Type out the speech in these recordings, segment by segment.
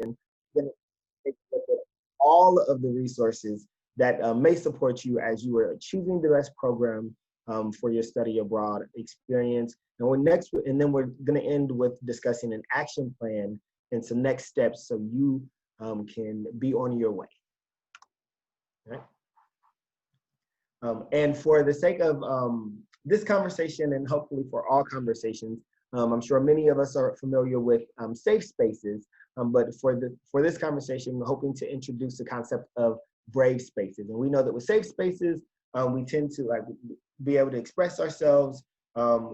we're going to take a look at all of the resources that may support you as you are choosing the best program for your study abroad experience. And then we're going to end with discussing an action plan and some next steps so you can be on your way. All right? And for the sake of this conversation, and hopefully for all conversations, I'm sure many of us are familiar with safe spaces, but for this conversation, we're hoping to introduce the concept of brave spaces. And we know that with safe spaces, we tend to be able to express ourselves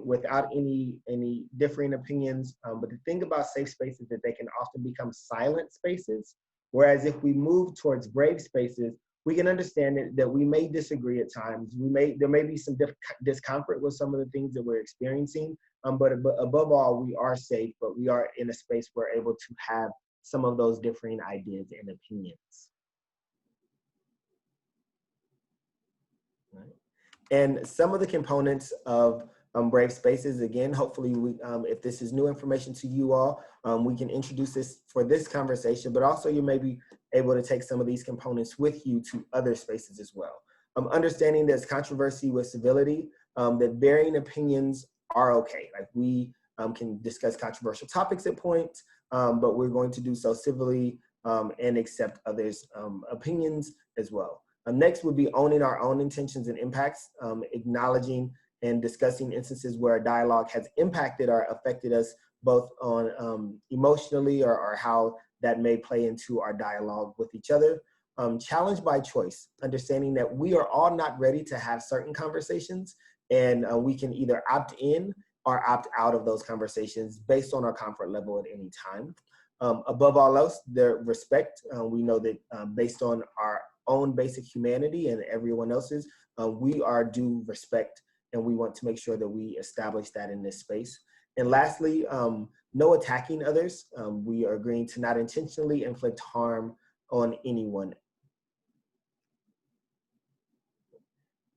without any differing opinions. But the thing about safe spaces is that they can often become silent spaces. Whereas if we move towards brave spaces, we can understand that we may disagree at times. There may be some discomfort with some of the things that we're experiencing. But above all, we are safe, but we are in a space where we're able to have some of those differing ideas and opinions. Right. And some of the components of brave spaces, again, hopefully if this is new information to you all, we can introduce this for this conversation, but also you may be able to take some of these components with you to other spaces as well. Understanding there's controversy with civility, that varying opinions are okay. Like we can discuss controversial topics at points, but we're going to do so civilly and accept others' opinions as well. Next would be owning our own intentions and impacts, acknowledging and discussing instances where a dialogue has impacted or affected us both on emotionally or how that may play into our dialogue with each other. Challenge by choice, understanding that we are all not ready to have certain conversations, and we can either opt in or opt out of those conversations based on our comfort level at any time. Above all else, their respect. We know that based on our own basic humanity and everyone else's, we are due respect, and we want to make sure that we establish that in this space. And lastly, no attacking others. We are agreeing to not intentionally inflict harm on anyone.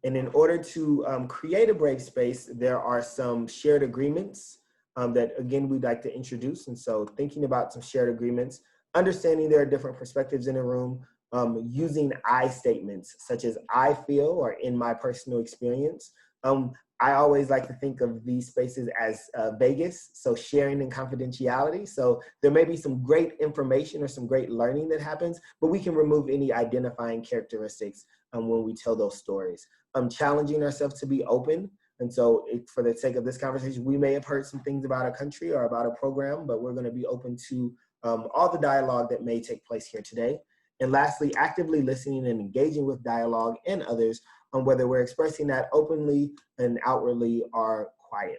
And in order to create a brave space, there are some shared agreements that, again, we'd like to introduce. And so thinking about some shared agreements, understanding there are different perspectives in a room, using I statements such as I feel or in my personal experience. I always like to think of these spaces as Vegas, so sharing and confidentiality. So there may be some great information or some great learning that happens, but we can remove any identifying characteristics when we tell those stories. Challenging ourselves to be open. And so for the sake of this conversation, we may have heard some things about a country or about a program, but we're going to be open to all the dialogue that may take place here today. And lastly, actively listening and engaging with dialogue and others on whether we're expressing that openly and outwardly or quietly.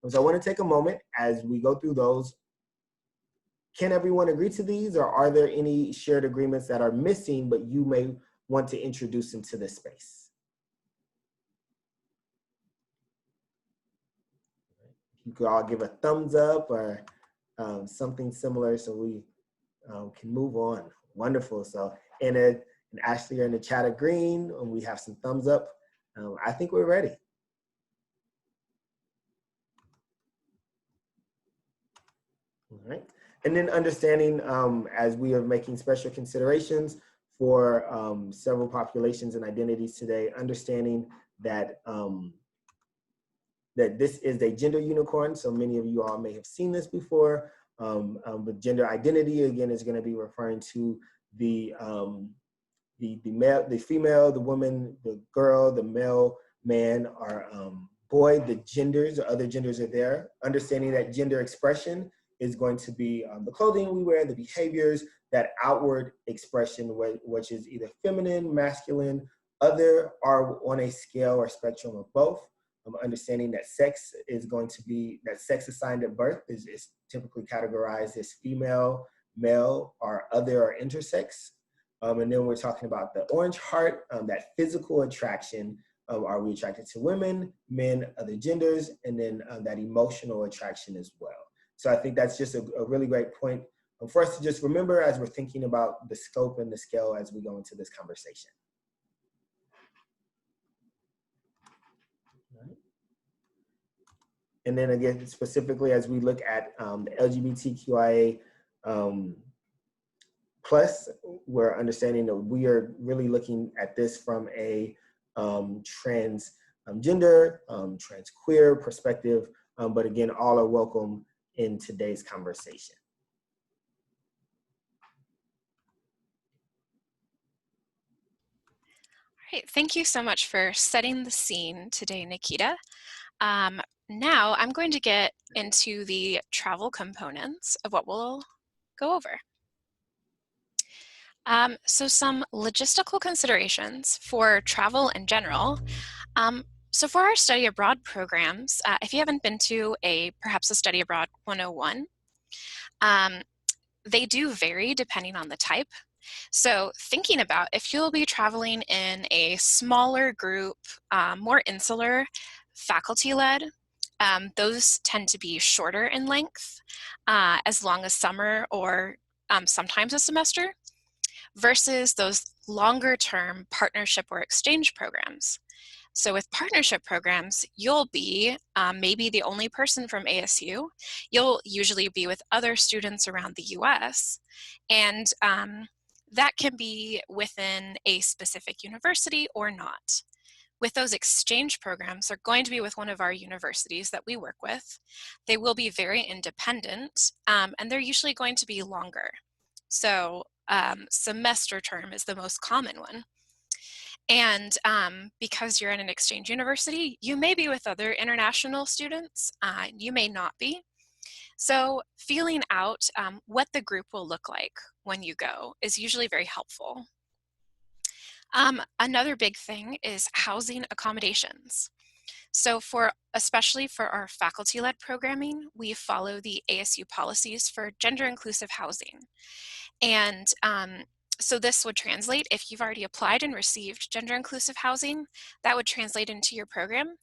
And so I want to take a moment as we go through those. Can everyone agree to these, or are there any shared agreements that are missing, but you may want to introduce into this space? You could all give a thumbs up or something similar so we can move on. Wonderful. So Anna and Ashley are in the chat agreeing, and we have some thumbs up. I think we're ready. All right. And then understanding as we are making special considerations for several populations and identities today, understanding that that this is a gender unicorn. So many of you all may have seen this before, but gender identity, again, is going to be referring to the male, the female, the woman, the girl, the male, man, or boy. The genders or other genders are there. Understanding that gender expression is going to be the clothing we wear, the behaviors, that outward expression, which is either feminine, masculine, other, or on a scale or spectrum of both. Understanding that sex is going to be, that sex assigned at birth is typically categorized as female, male, or other, or intersex. And then we're talking about the orange heart, that physical attraction. Are we attracted to women, men, other genders, and then that emotional attraction as well. So I think that's just a really great point for us to just remember as we're thinking about the scope and the scale as we go into this conversation. And then again, specifically as we look at the LGBTQIA Plus, we're understanding that we are really looking at this from a transgender, trans queer perspective, but again, all are welcome in today's conversation. All right, thank you so much for setting the scene today, Nikita. Now I'm going to get into the travel components of what we'll go over. So some logistical considerations for travel in general. So for our study abroad programs, if you haven't been to perhaps a study abroad 101, they do vary depending on the type. So thinking about if you'll be traveling in a smaller group, more insular, faculty-led, those tend to be shorter in length, as long as summer or sometimes a semester, versus those longer-term partnership or exchange programs. So with partnership programs, you'll be maybe the only person from ASU. You'll usually be with other students around the US, and that can be within a specific university or not. With those exchange programs, they're going to be with one of our universities that we work with. They will be very independent, and they're usually going to be longer. So semester term is the most common one. And because you're in an exchange university, you may be with other international students, you may not be. So feeling out what the group will look like when you go is usually very helpful. Another big thing is housing accommodations. So especially for our faculty-led programming, we follow the ASU policies for gender inclusive housing. And so this would translate, if you've already applied and received gender inclusive housing, that would translate into your program.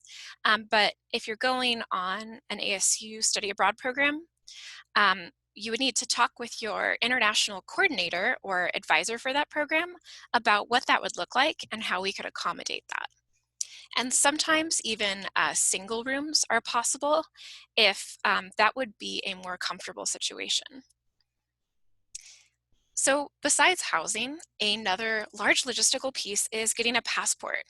But if you're going on an ASU study abroad program, you would need to talk with your international coordinator or advisor for that program about what that would look like and how we could accommodate that. And sometimes even single rooms are possible if that would be a more comfortable situation. So besides housing, another large logistical piece is getting a passport.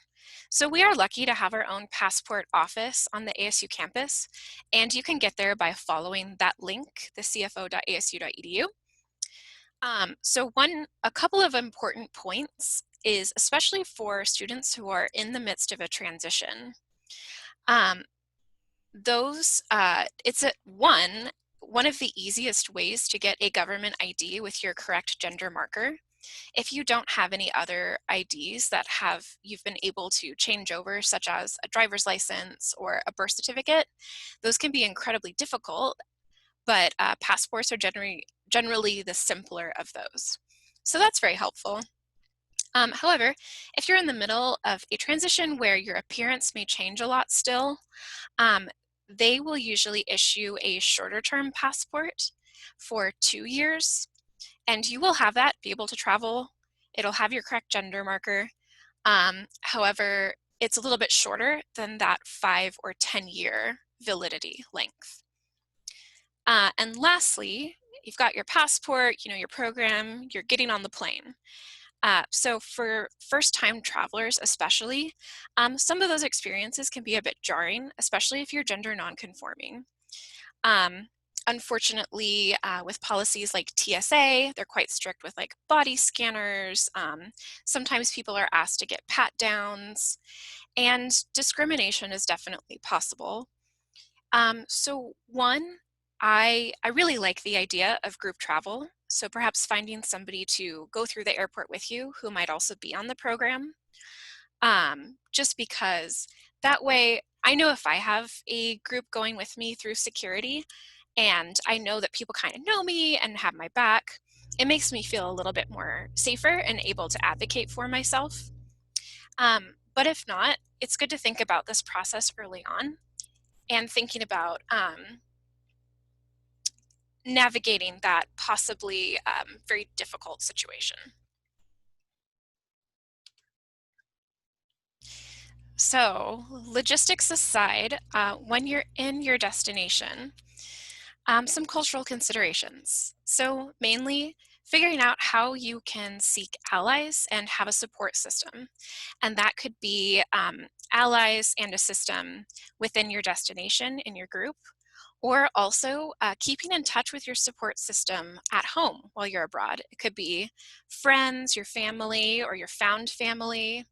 So we are lucky to have our own passport office on the ASU campus, and you can get there by following that link, the cfo.asu.edu. So a couple of important points is, especially for students who are in the midst of a transition, it's one of the easiest ways to get a government ID with your correct gender marker. If you don't have any other IDs that you've been able to change over, such as a driver's license or a birth certificate, those can be incredibly difficult, but passports are generally the simpler of those. So that's very helpful. However, if you're in the middle of a transition where your appearance may change a lot still, they will usually issue a shorter term passport for 2 years, and you will have that, be able to travel. It'll have your correct gender marker. However, it's a little bit shorter than that 5 or 10-year validity length. And lastly, you've got your passport, your program, you're getting on the plane. So for first-time travelers especially, some of those experiences can be a bit jarring, especially if you're gender non-conforming. Unfortunately, with policies like TSA, they're quite strict with like body scanners. Sometimes people are asked to get pat downs, and discrimination is definitely possible. I really like the idea of group travel. So perhaps finding somebody to go through the airport with you who might also be on the program. Just because that way I know if I have a group going with me through security and I know that people kind of know me and have my back, it makes me feel a little bit more safer and able to advocate for myself. But if not, it's good to think about this process early on and thinking about navigating that possibly very difficult situation. So logistics aside, when you're in your destination, some cultural considerations. So mainly figuring out how you can seek allies and have a support system. And that could be allies and a system within your destination in your group, or also keeping in touch with your support system at home while you're abroad. It could be friends, your family, or your found family.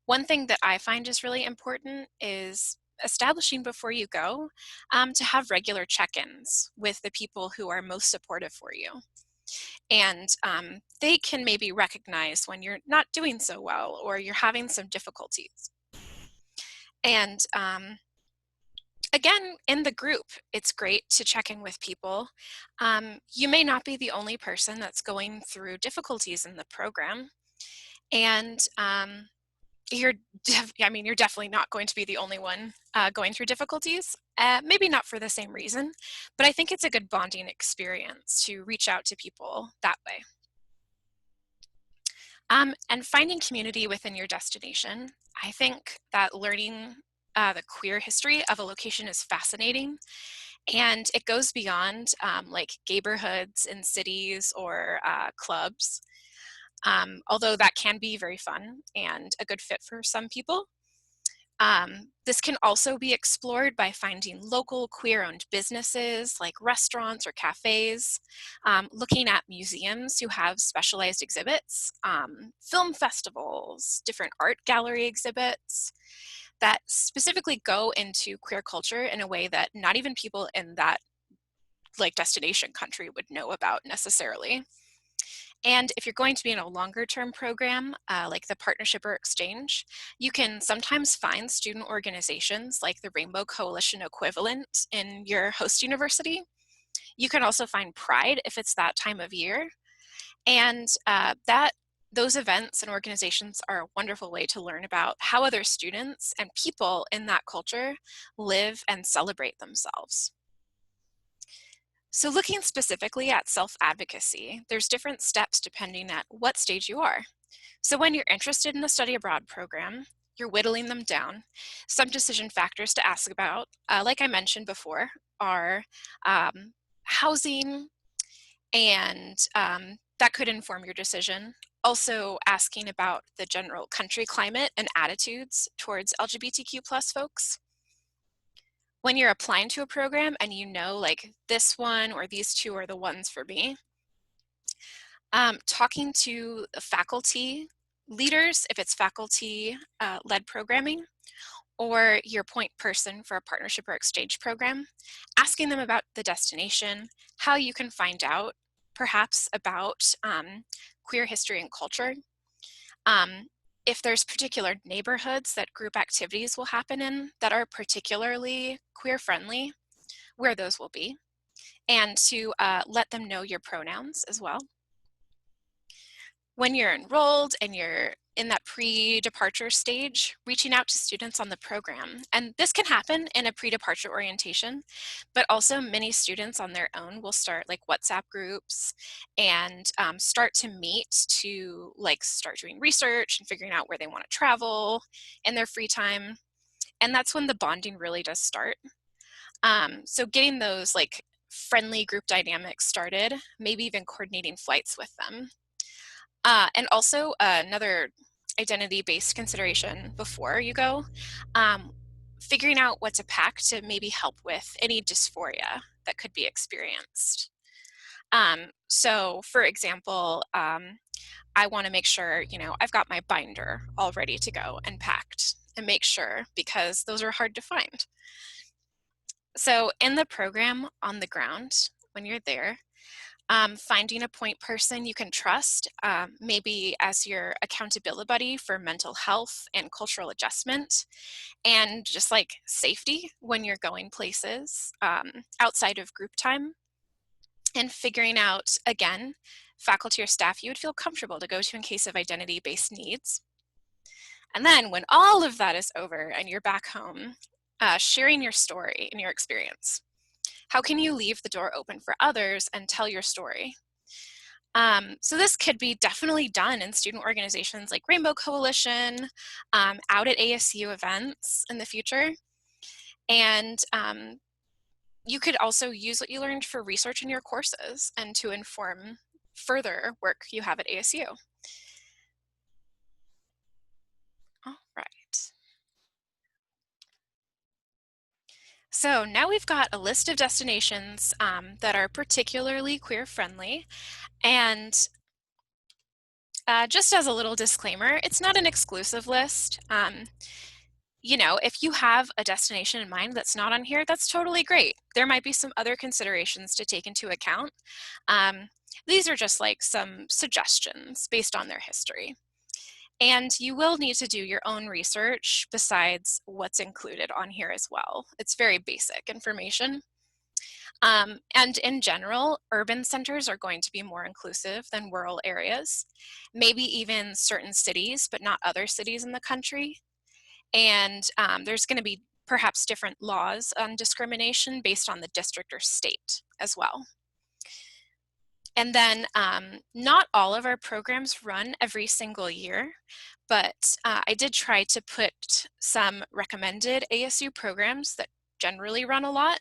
One thing that I find is really important is establishing before you go to have regular check-ins with the people who are most supportive for you. And they can maybe recognize when you're not doing so well or you're having some difficulties. And again, in the group, it's great to check in with people. You may not be the only person that's going through difficulties in the program. And you're definitely not going to be the only one going through difficulties. Maybe not for the same reason, but I think it's a good bonding experience to reach out to people that way. And finding community within your destination. I think that learning the queer history of a location is fascinating, and it goes beyond like neighborhoods in cities or clubs. Although that can be very fun and a good fit for some people. This can also be explored by finding local queer-owned businesses like restaurants or cafes, looking at museums who have specialized exhibits, film festivals, different art gallery exhibits that specifically go into queer culture in a way that not even people in that like destination country would know about necessarily. And if you're going to be in a longer term program, like the partnership or exchange, you can sometimes find student organizations like the Rainbow Coalition equivalent in your host university. You can also find Pride if it's that time of year. And those events and organizations are a wonderful way to learn about how other students and people in that culture live and celebrate themselves. So looking specifically at self-advocacy, there's different steps depending at what stage you are. So when you're interested in the study abroad program, you're whittling them down. Some decision factors to ask about, like I mentioned before, are housing, and that could inform your decision. Also asking about the general country climate and attitudes towards LGBTQ plus folks. When you're applying to a program and you know like this one or these two are the ones for me, talking to faculty leaders if it's faculty led programming, or your point person for a partnership or exchange program, asking them about the destination, how you can find out perhaps about queer history and culture. If there's particular neighborhoods that group activities will happen in that are particularly queer friendly, where those will be, and to let them know your pronouns as well. When you're enrolled and you're in that pre-departure stage, reaching out to students on the program. And this can happen in a pre-departure orientation, but also many students on their own will start like WhatsApp groups and start to meet to like start doing research and figuring out where they want to travel in their free time. And that's when the bonding really does start. So getting those like friendly group dynamics started, maybe even coordinating flights with them. And also another identity-based consideration before you go, figuring out what to pack to maybe help with any dysphoria that could be experienced. So for example, I want to make sure, I've got my binder all ready to go and packed and make sure because those are hard to find. So in the program on the ground, when you're there, finding a point person you can trust, maybe as your accountability buddy for mental health and cultural adjustment, and just like safety when you're going places outside of group time, and figuring out, again, faculty or staff you would feel comfortable to go to in case of identity-based needs. And then when all of that is over and you're back home, sharing your story and your experience. How can you leave the door open for others and tell your story? So this could be definitely done in student organizations like Rainbow Coalition, out at ASU events in the future. And you could also use what you learned for research in your courses and to inform further work you have at ASU. All right. So now we've got a list of destinations that are particularly queer friendly. And just as a little disclaimer, it's not an exclusive list. You know, if you have a destination in mind that's not on here, that's totally great. There might be some other considerations to take into account. These are just like some suggestions based on their history. And you will need to do your own research besides what's included on here as well. It's very basic information. And in general, urban centers are going to be more inclusive than rural areas, maybe even certain cities, but not other cities in the country. And there's going to be perhaps different laws on discrimination based on the district or state as well. And then not all of our programs run every single year, but I did try to put some recommended ASU programs that generally run a lot.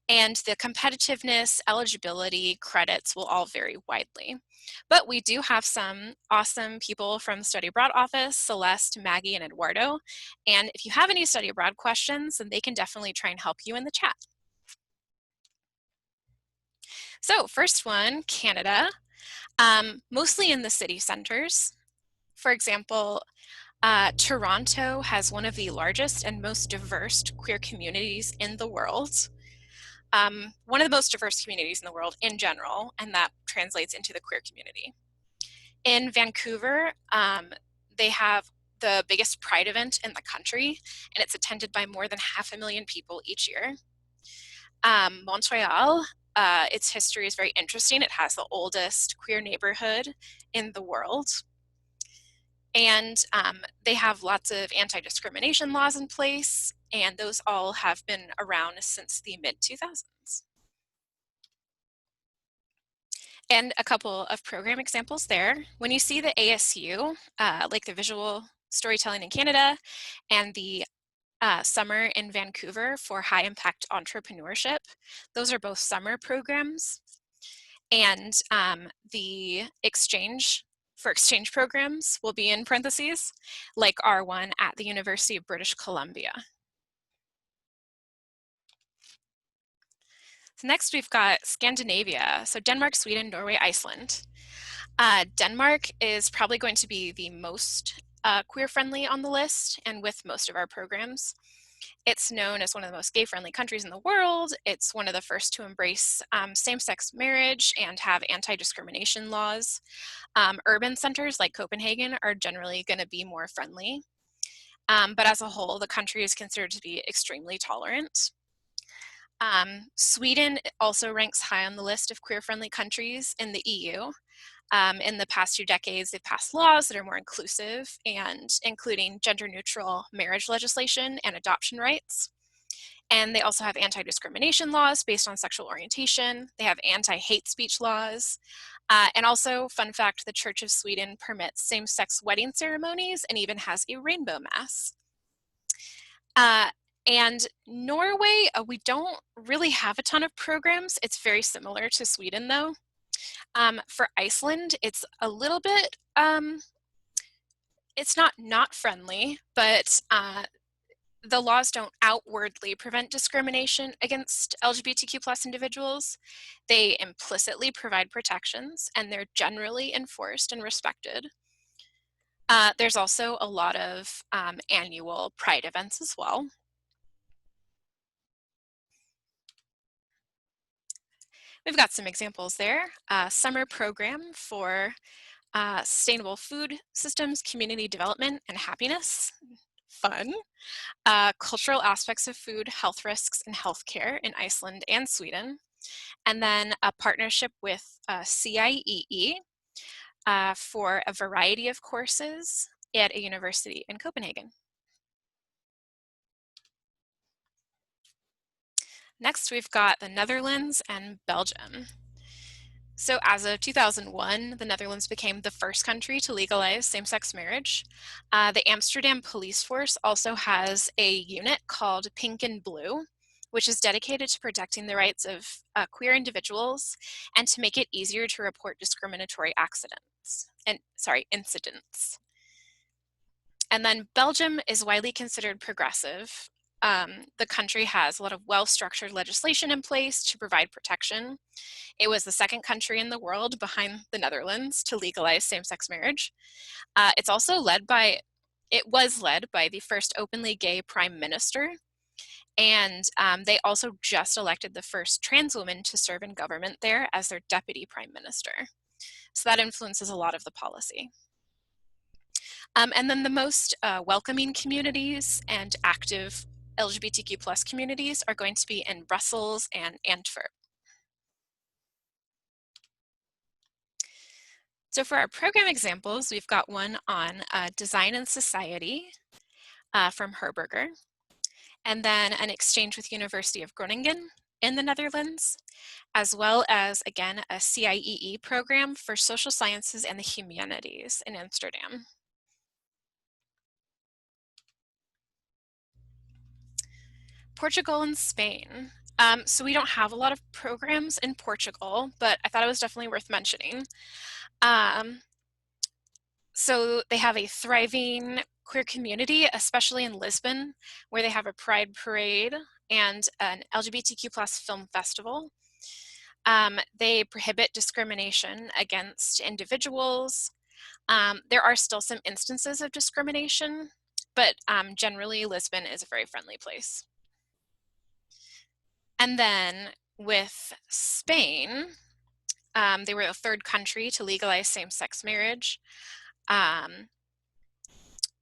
And the competitiveness, eligibility, credits will all vary widely. But we do have some awesome people from Study Abroad office, Celeste, Maggie, and Eduardo. And if you have any study abroad questions, then they can definitely try and help you in the chat. So first one, Canada, mostly in the city centers. For example, Toronto has one of the largest and most diverse queer communities in the world. One of the most diverse communities in the world in general, and that translates into the queer community. In Vancouver, they have the biggest pride event in the country, and it's attended by more than 500,000 people each year. Montreal, its history is very interesting. It has the oldest queer neighborhood in the world. And they have lots of anti-discrimination laws in place, and those all have been around since the mid-2000s. And a couple of program examples there. When you see the ASU, like the visual storytelling in Canada and the summer in Vancouver for high impact entrepreneurship, those are both summer programs. And the exchange programs will be in parentheses, like our one at the University of British Columbia. So next we've got Scandinavia, so Denmark, Sweden, Norway, Iceland. Denmark is probably going to be the most queer-friendly on the list and with most of our programs. It's known as one of the most gay-friendly countries in the world. It's one of the first to embrace same-sex marriage and have anti-discrimination laws. Urban centers like Copenhagen are generally going to be more friendly. But as a whole, the country is considered to be extremely tolerant. Sweden also ranks high on the list of queer-friendly countries in the EU. In the past 2 decades, they've passed laws that are more inclusive and including gender-neutral marriage legislation and adoption rights. And they also have anti-discrimination laws based on sexual orientation. They have anti-hate speech laws. And also, fun fact, the Church of Sweden permits same-sex wedding ceremonies and even has a rainbow mass. And Norway, we don't really have a ton of programs. It's very similar to Sweden though. For Iceland, it's a little bit, it's not friendly, but the laws don't outwardly prevent discrimination against LGBTQ+ individuals. They implicitly provide protections, and they're generally enforced and respected. There's also a lot of annual Pride events as well. We've got some examples there. Summer program for sustainable food systems, community development, and happiness. Fun. Cultural aspects of food, health risks, and healthcare in Iceland and Sweden. And then a partnership with CIEE for a variety of courses at a university in Copenhagen. Next, we've got the Netherlands and Belgium. So as of 2001, the Netherlands became the first country to legalize same-sex marriage. The Amsterdam police force also has a unit called Pink and Blue, which is dedicated to protecting the rights of queer individuals and to make it easier to report discriminatory incidents. And then Belgium is widely considered progressive. The country has a lot of well-structured legislation in place to provide protection. It was the second country in the world behind the Netherlands to legalize same-sex marriage. It was led by the first openly gay prime minister, and they also just elected the first trans woman to serve in government there as their deputy prime minister. So that influences a lot of the policy. And then the most welcoming communities and active LGBTQ plus communities are going to be in Brussels and Antwerp. So for our program examples, we've got one on design and society from Herberger, and then an exchange with University of Groningen in the Netherlands, as well as, again, a CIEE program for social sciences and the humanities in Amsterdam. Portugal and Spain. So we don't have a lot of programs in Portugal, but I thought it was definitely worth mentioning. So they have a thriving queer community, especially in Lisbon, where they have a pride parade and an LGBTQ plus film festival. They prohibit discrimination against individuals. There are still some instances of discrimination, but generally Lisbon is a very friendly place. And then with Spain, they were the third country to legalize same-sex marriage.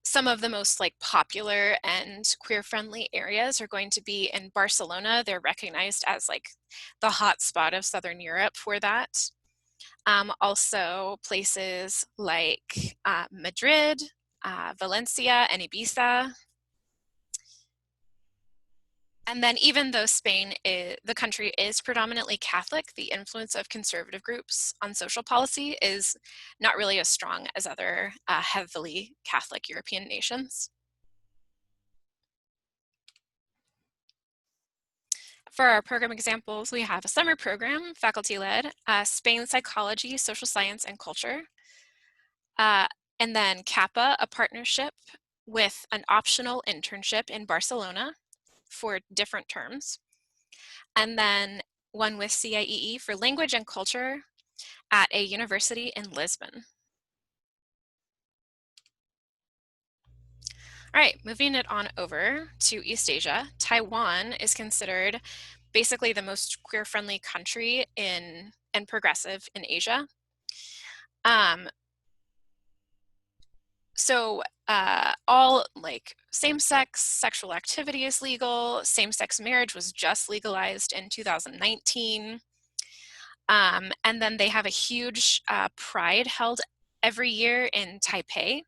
Some of the most popular and queer-friendly areas are going to be in Barcelona. They're recognized as the hot spot of Southern Europe for that. Also places like Madrid, Valencia, and Ibiza. And then even though the country is predominantly Catholic, the influence of conservative groups on social policy is not really as strong as other heavily Catholic European nations. For our program examples, we have a summer program, faculty-led, Spain Psychology, Social Science, and Culture. And then CAPA, a partnership with an optional internship in Barcelona for different terms. And then one with CIEE for language and culture at a university in Lisbon. All right, moving it on over to East Asia, Taiwan is considered basically the most queer-friendly country and progressive in Asia. So all same-sex sexual activity is legal. Same-sex marriage was just legalized in 2019. And then they have a huge pride held every year in Taipei.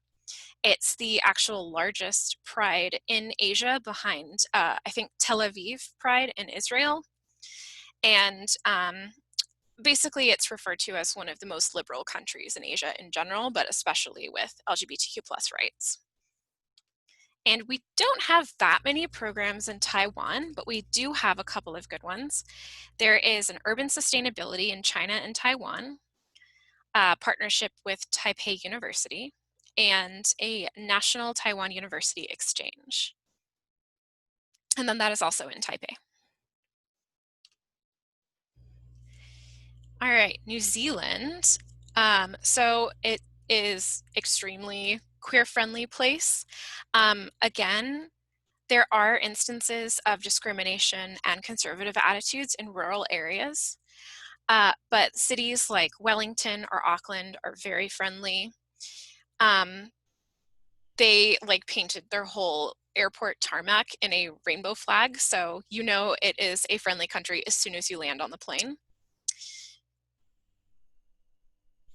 It's the actual largest pride in Asia behind, I think, Tel Aviv Pride in Israel. And basically it's referred to as one of the most liberal countries in Asia in general, but especially with LGBTQ plus rights. And we don't have that many programs in Taiwan, but we do have a couple of good ones. There is an urban sustainability in China and Taiwan, a partnership with Taipei University, and a National Taiwan University Exchange. And then that is also in Taipei. All right, New Zealand. So it is extremely queer-friendly place. Again, there are instances of discrimination and conservative attitudes in rural areas, but cities like Wellington or Auckland are very friendly. They painted their whole airport tarmac in a rainbow flag, so you know it is a friendly country as soon as you land on the plane.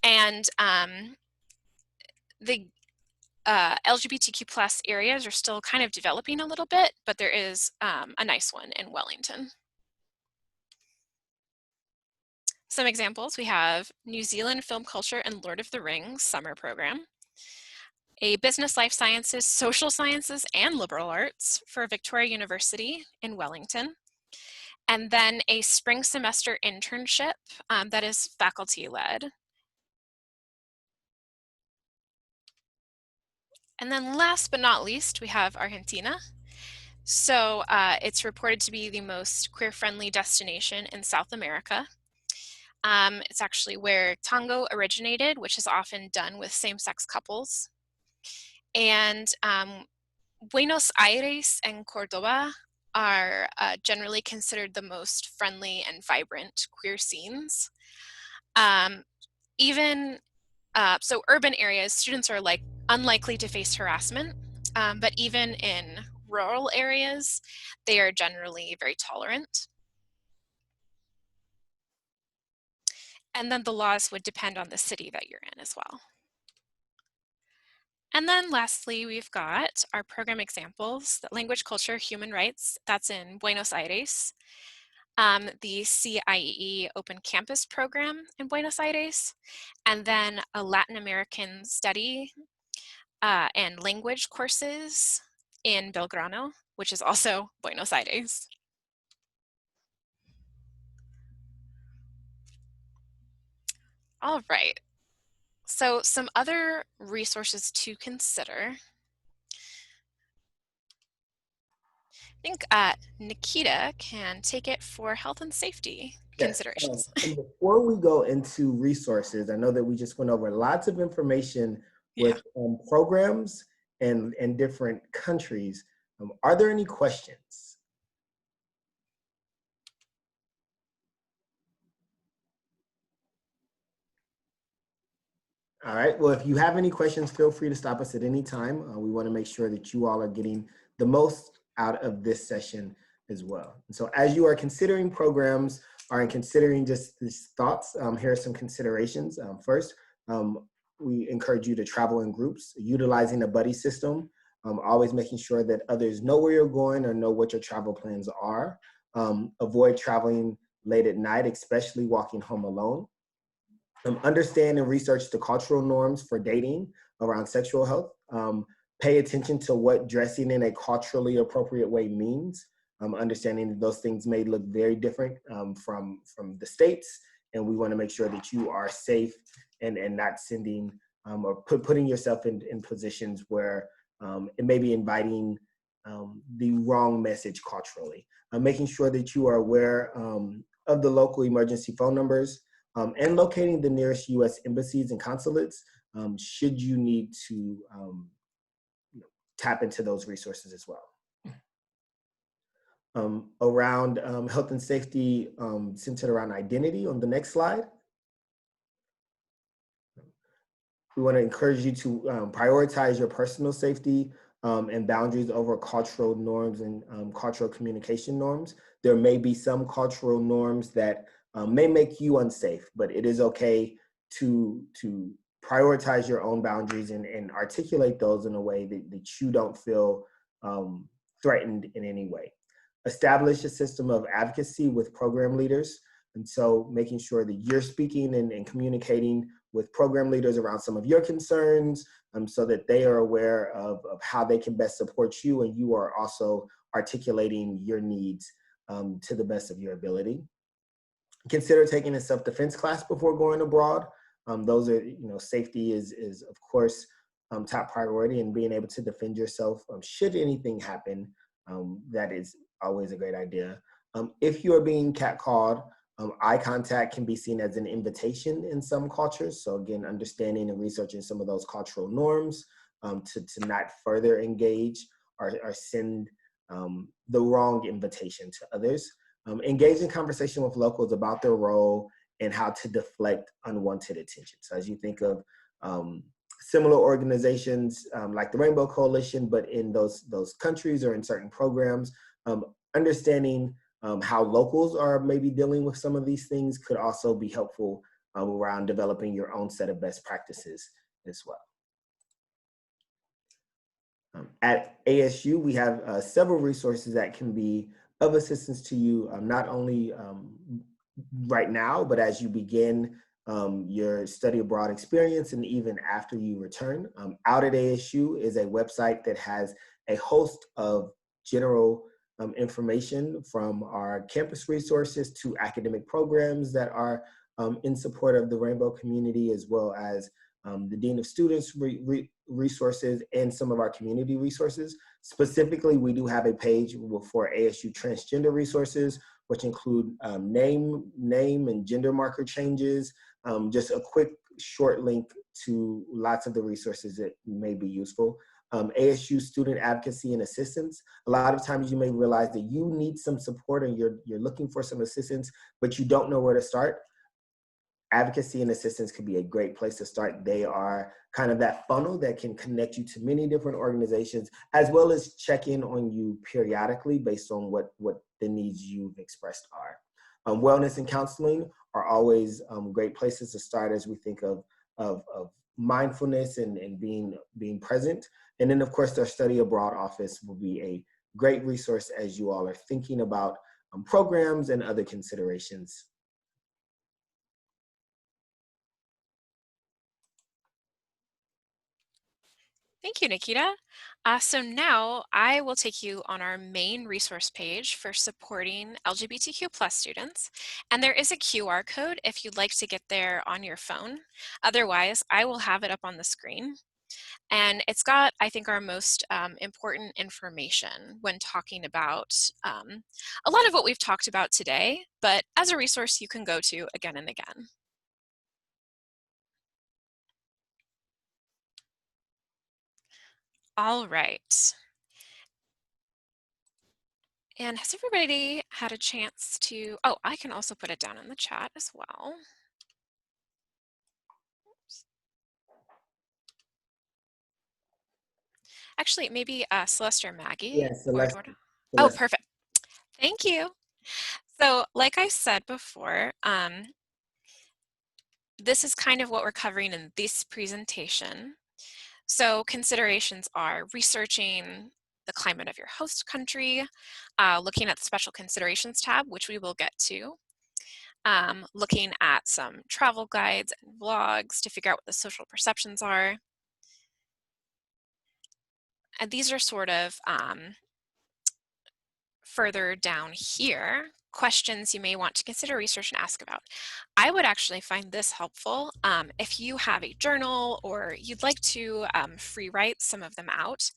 And the LGBTQ plus areas are still kind of developing a little bit, but there is a nice one in Wellington. Some examples, we have New Zealand Film Culture and Lord of the Rings summer program, a business life sciences, social sciences, and liberal arts for Victoria University in Wellington, and then a spring semester internship that is faculty-led. And then last but not least, we have Argentina. So it's reported to be the most queer-friendly destination in South America. It's actually where tango originated, which is often done with same-sex couples. And Buenos Aires and Cordoba are generally considered the most friendly and vibrant queer scenes. So urban areas, students are unlikely to face harassment, but even in rural areas, they are generally very tolerant. And then the laws would depend on the city that you're in as well. And then lastly, we've got our program examples, the Language, Culture, Human Rights, that's in Buenos Aires. The CIEE Open Campus program in Buenos Aires, and then a Latin American study and language courses in Belgrano, which is also Buenos Aires. All right, so some other resources to consider. I think Nikita can take it for health and safety considerations. And before we go into resources, I know that we just went over lots of information with programs and different countries. Are there any questions? All right, well, if you have any questions, feel free to stop us at any time. We want to make sure that you all are getting the most out of this session as well. And so as you are considering programs or considering just these thoughts, here are some considerations. First, we encourage you to travel in groups, utilizing a buddy system, always making sure that others know where you're going or know what your travel plans are. Avoid traveling late at night, especially walking home alone. Understand and research the cultural norms for dating around sexual health. Pay attention to what dressing in a culturally appropriate way means. Understanding that those things may look very different from the States, and we want to make sure that you are safe and not sending or putting yourself in positions where it may be inviting the wrong message culturally. Making sure that you are aware of the local emergency phone numbers, and locating the nearest U.S. embassies and consulates should you need to tap into those resources as well. Around health and safety centered around identity on the next slide. We want to encourage you to prioritize your personal safety and boundaries over cultural norms and cultural communication norms. There may be some cultural norms that may make you unsafe, but it is okay to prioritize your own boundaries and articulate those in a way that you don't feel threatened in any way. Establish a system of advocacy with program leaders. And so making sure that you're speaking and communicating with program leaders around some of your concerns so that they are aware of how they can best support you, and you are also articulating your needs to the best of your ability. Consider taking a self-defense class before going abroad. Those are, safety is of course top priority, and being able to defend yourself should anything happen, that is always a great idea. If you are being catcalled, eye contact can be seen as an invitation in some cultures. So again, understanding and researching some of those cultural norms to not further engage or send the wrong invitation to others. Engage in conversation with locals about their role and how to deflect unwanted attention. So as you think of similar organizations like the Rainbow Coalition, but in those countries or in certain programs, understanding how locals are maybe dealing with some of these things could also be helpful around developing your own set of best practices as well. At ASU, we have several resources that can be of assistance to you, not only right now, but as you begin your study abroad experience and even after you return. Out at ASU is a website that has a host of general information from our campus resources to academic programs that are in support of the Rainbow community, as well as the Dean of Students resources and some of our community resources. Specifically, we do have a page for ASU transgender resources, which include name and gender marker changes, just a quick short link to lots of the resources that may be useful. ASU student advocacy and assistance. A lot of times you may realize that you need some support and you're looking for some assistance, but you don't know where to start. Advocacy and assistance could be a great place to start. They are kind of that funnel that can connect you to many different organizations, as well as check in on you periodically based on what the needs you've expressed are. Wellness and counseling are always great places to start as we think of mindfulness and being present. And then of course, their study abroad office will be a great resource as you all are thinking about programs and other considerations. Thank you, Nikita. So now I will take you on our main resource page for supporting LGBTQ plus students. And there is a QR code if you'd like to get there on your phone. Otherwise, I will have it up on the screen. And it's got, I think, our most important information when talking about a lot of what we've talked about today, but as a resource you can go to again and again. All right. And has everybody had a chance to, oh, I can also put it down in the chat as well. Oops. Actually, maybe Celeste or Maggie? Yes, Or Celeste. Eduardo? Oh, Celeste. perfect. Thank you. So like I said before, this is kind of what we're covering in this presentation. So considerations are researching the climate of your host country, looking at the special considerations tab, which we will get to, looking at some travel guides and vlogs to figure out what the social perceptions are. And these are sort of further down here, questions you may want to consider, research, and ask about. I would actually find this helpful if you have a journal or you'd like to free write some of them out.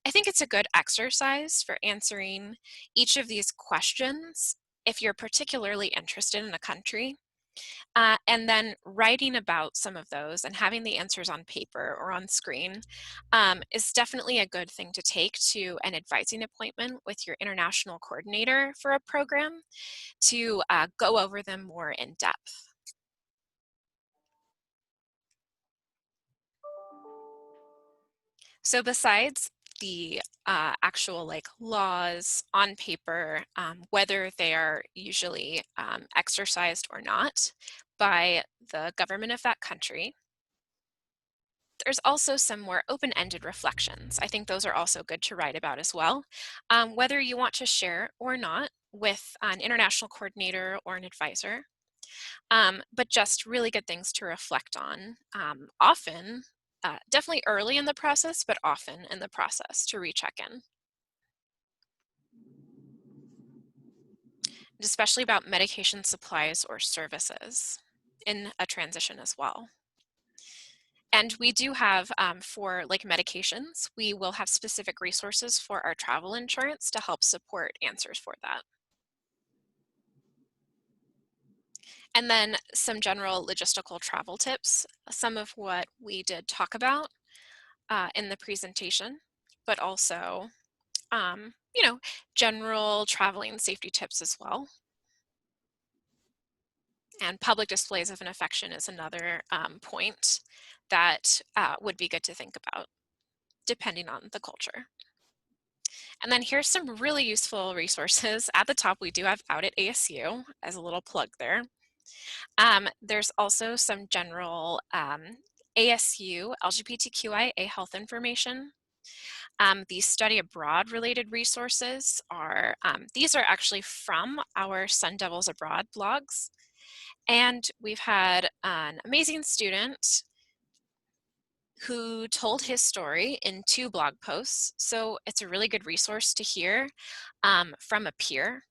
I think it's a good exercise for answering each of these questions if you're particularly interested in a country. And then writing about some of those and having the answers on paper or on screen is definitely a good thing to take to an advising appointment with your international coordinator for a program to go over them more in depth. So besides the actual like laws on paper, whether they are usually exercised or not by the government of that country, there's also some more open-ended reflections. I think those are also good to write about as well, whether you want to share or not with an international coordinator or an advisor, but just really good things to reflect on. Often, definitely early in the process, but often in the process to recheck in. Especially about medication supplies or services in a transition as well. And we do have, for like medications, we will have specific resources for our travel insurance to help support answers for that. And then some general logistical travel tips, some of what we did talk about in the presentation, but also, you know, general traveling safety tips as well. And public displays of an affection is another point that would be good to think about, depending on the culture. And then here's some really useful resources. At the top, we do have Out at ASU as a little plug there. There's also some general ASU LGBTQIA health information. These study abroad related resources are, these are actually from our Sun Devils Abroad blogs. And we've had an amazing student who told his story in 2 blog posts. So it's a really good resource to hear from a peer.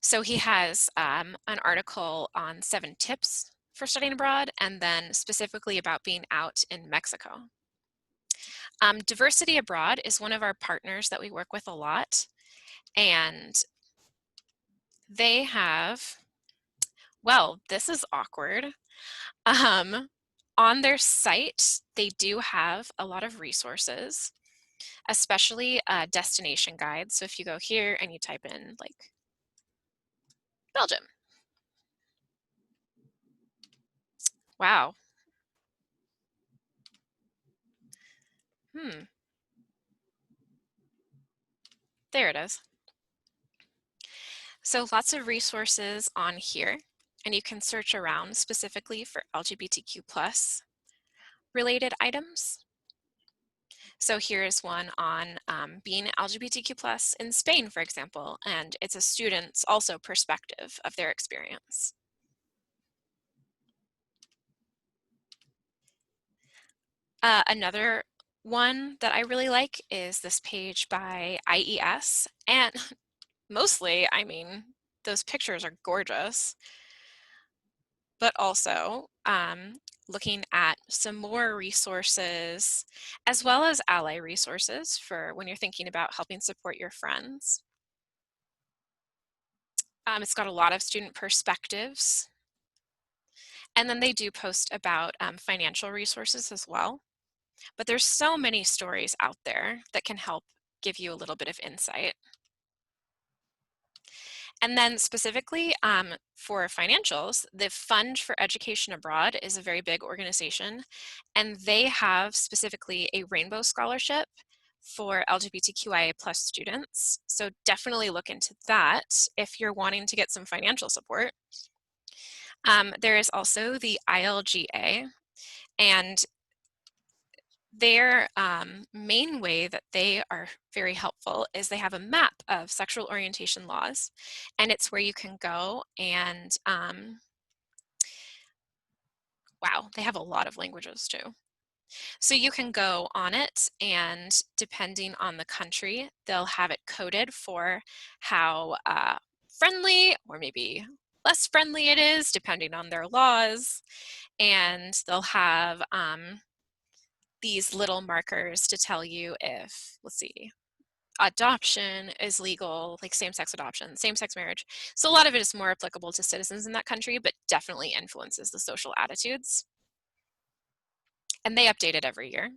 So he has an article on 7 tips for studying abroad, and then specifically about being out in Mexico. Diversity Abroad is one of our partners that we work with a lot, and they have, well, this is awkward. On their site, they do have a lot of resources, especially destination guides. So if you go here and you type in like Belgium, wow. There it is. So lots of resources on here, and you can search around specifically for LGBTQ plus related items. So here's one on being LGBTQ plus in Spain, for example, and it's a student's also perspective of their experience. Another one that I really like is this page by IES, and mostly, I mean, those pictures are gorgeous, but also looking at some more resources as well as ally resources for when you're thinking about helping support your friends. It's got a lot of student perspectives. And then they do post about financial resources as well. But there's so many stories out there that can help give you a little bit of insight. And then specifically for financials, the Fund for Education Abroad is a very big organization, and they have specifically a Rainbow Scholarship for LGBTQIA plus students. So definitely look into that if you're wanting to get some financial support. There is also the ILGA, and their main way that they are very helpful is they have a map of sexual orientation laws, and it's where you can go and, wow, they have a lot of languages too. So you can go on it, and depending on the country, they'll have it coded for how friendly or maybe less friendly it is, depending on their laws. And they'll have these little markers to tell you if, let's see, adoption is legal, like same-sex adoption, same-sex marriage. So a lot of it is more applicable to citizens in that country, but definitely influences the social attitudes. And they update it every year.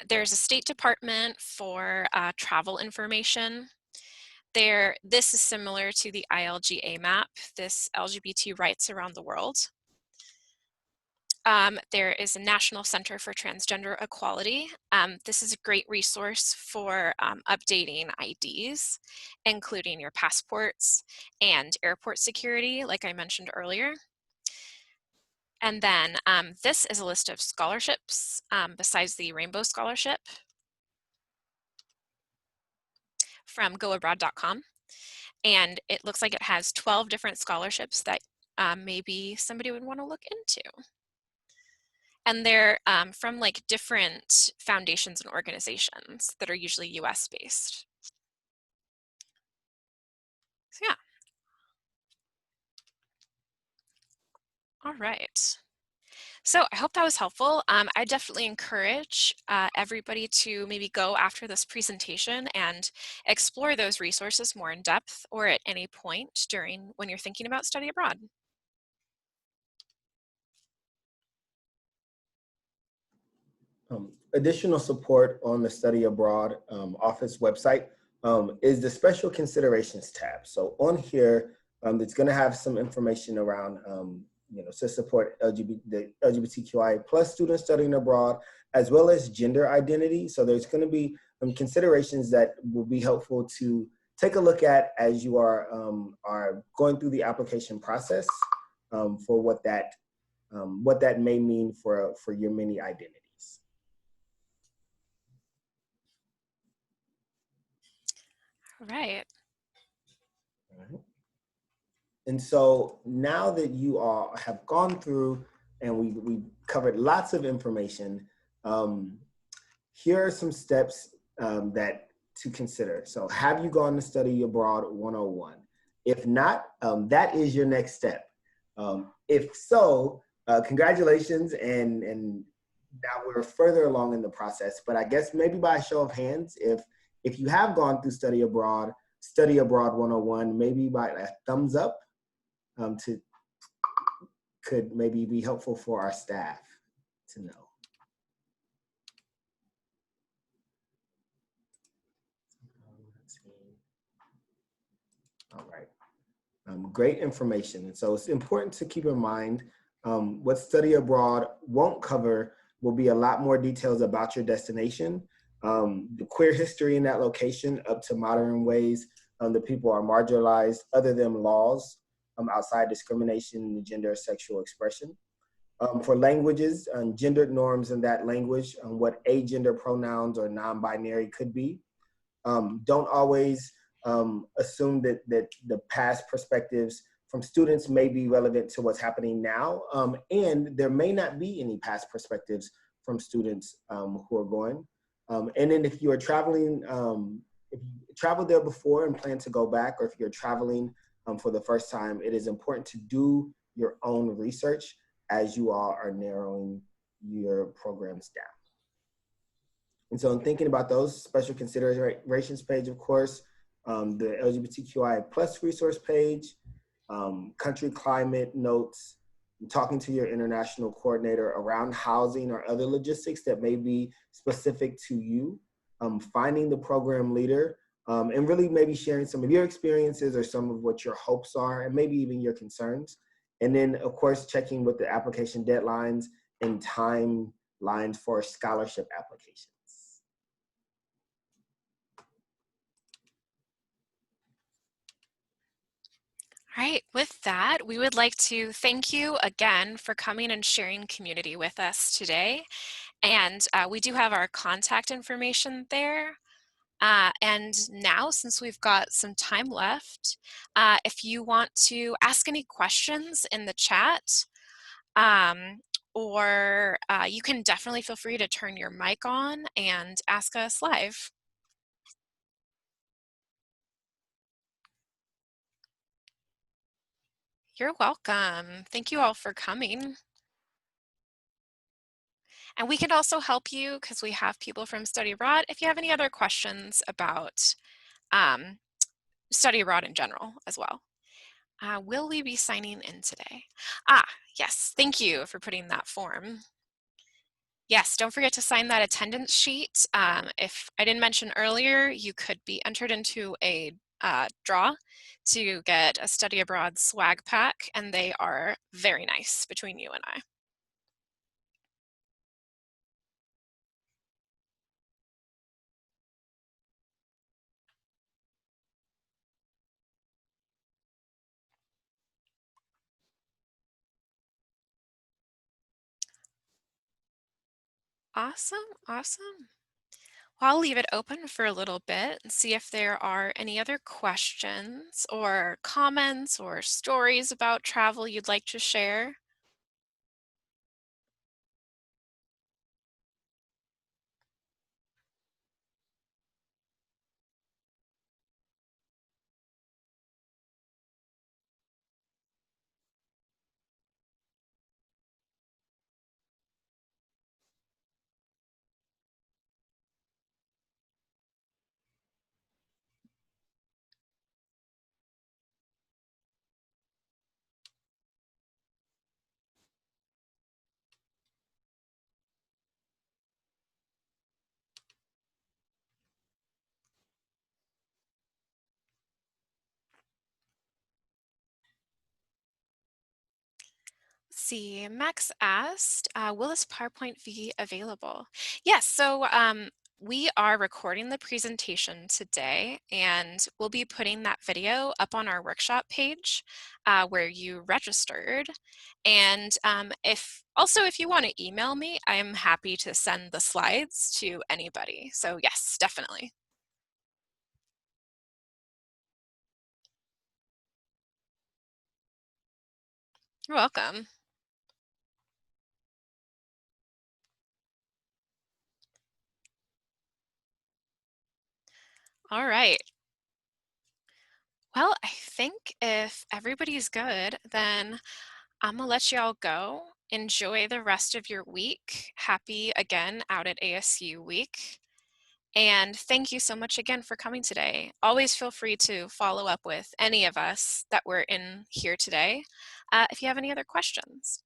There's a State Department for travel information. This is similar to the ILGA map, this LGBT rights around the world. There is a National Center for Transgender Equality. This is a great resource for updating IDs, including your passports and airport security, like I mentioned earlier. And then this is a list of scholarships besides the Rainbow Scholarship from goabroad.com. And it looks like it has 12 different scholarships that maybe somebody would want to look into. And they're from like different foundations and organizations that are usually US based. So yeah. All right. So I hope that was helpful. I definitely encourage everybody to maybe go after this presentation and explore those resources more in depth or at any point during when you're thinking about study abroad. Additional support on the Study Abroad office website is the Special Considerations tab. So on here, it's going to have some information around, to support the LGBTQI plus students studying abroad, as well as gender identity. So there's going to be considerations that will be helpful to take a look at as you are going through the application process for what that may mean for your many identities. All right. All right. And so now that you all have gone through and we covered lots of information, um, here are some steps that to consider. So have you gone to Study Abroad 101? If not, that is your next step. If so, congratulations, and now we're further along in the process. But I guess maybe by a show of hands, if you have gone through Study Abroad 101, maybe by a thumbs up to could maybe be helpful for our staff to know. All right. Great information. And so it's important to keep in mind what Study Abroad won't cover will be a lot more details about your destination, the queer history in that location up to modern ways that people are marginalized, other than laws outside discrimination in gender or sexual expression. For languages, gendered norms in that language, what agender pronouns or non-binary could be. Don't always assume that the past perspectives from students may be relevant to what's happening now, and there may not be any past perspectives from students who are going. And then if you are traveling, if you traveled there before and plan to go back, or if you're traveling for the first time, it is important to do your own research as you all are narrowing your programs down. And so in thinking about those special considerations page, of course, the LGBTQI plus resource page, country climate notes, talking to your international coordinator around housing or other logistics that may be specific to you, finding the program leader, and really maybe sharing some of your experiences or some of what your hopes are, and maybe even your concerns. And then, of course, checking with the application deadlines and timelines for scholarship applications. All right, with that, we would like to thank you again for coming and sharing community with us today. And we do have our contact information there. And now, since we've got some time left, if you want to ask any questions in the chat, or you can definitely feel free to turn your mic on and ask us live. You're welcome. Thank you all for coming. And we can also help you because we have people from Study Abroad if you have any other questions about um, Study Abroad in general as well. Will we be signing in today? Yes, thank you for putting that form. Yes, don't forget to sign that attendance sheet. If I didn't mention earlier, you could be entered into a draw to get a Study Abroad swag pack, and they are very nice between you and I. Awesome, awesome. Well, I'll leave it open for a little bit and see if there are any other questions or comments or stories about travel you'd like to share. See, Max asked, will this PowerPoint be available? Yes, so we are recording the presentation today, and we'll be putting that video up on our workshop page where you registered. And if you want to email me, I'm happy to send the slides to anybody. So yes, definitely. You're welcome. All right. Well, I think if everybody's good, then I'm gonna let y'all go. Enjoy the rest of your week. Happy again out at ASU week. And thank you so much again for coming today. Always feel free to follow up with any of us that were in here today if you have any other questions.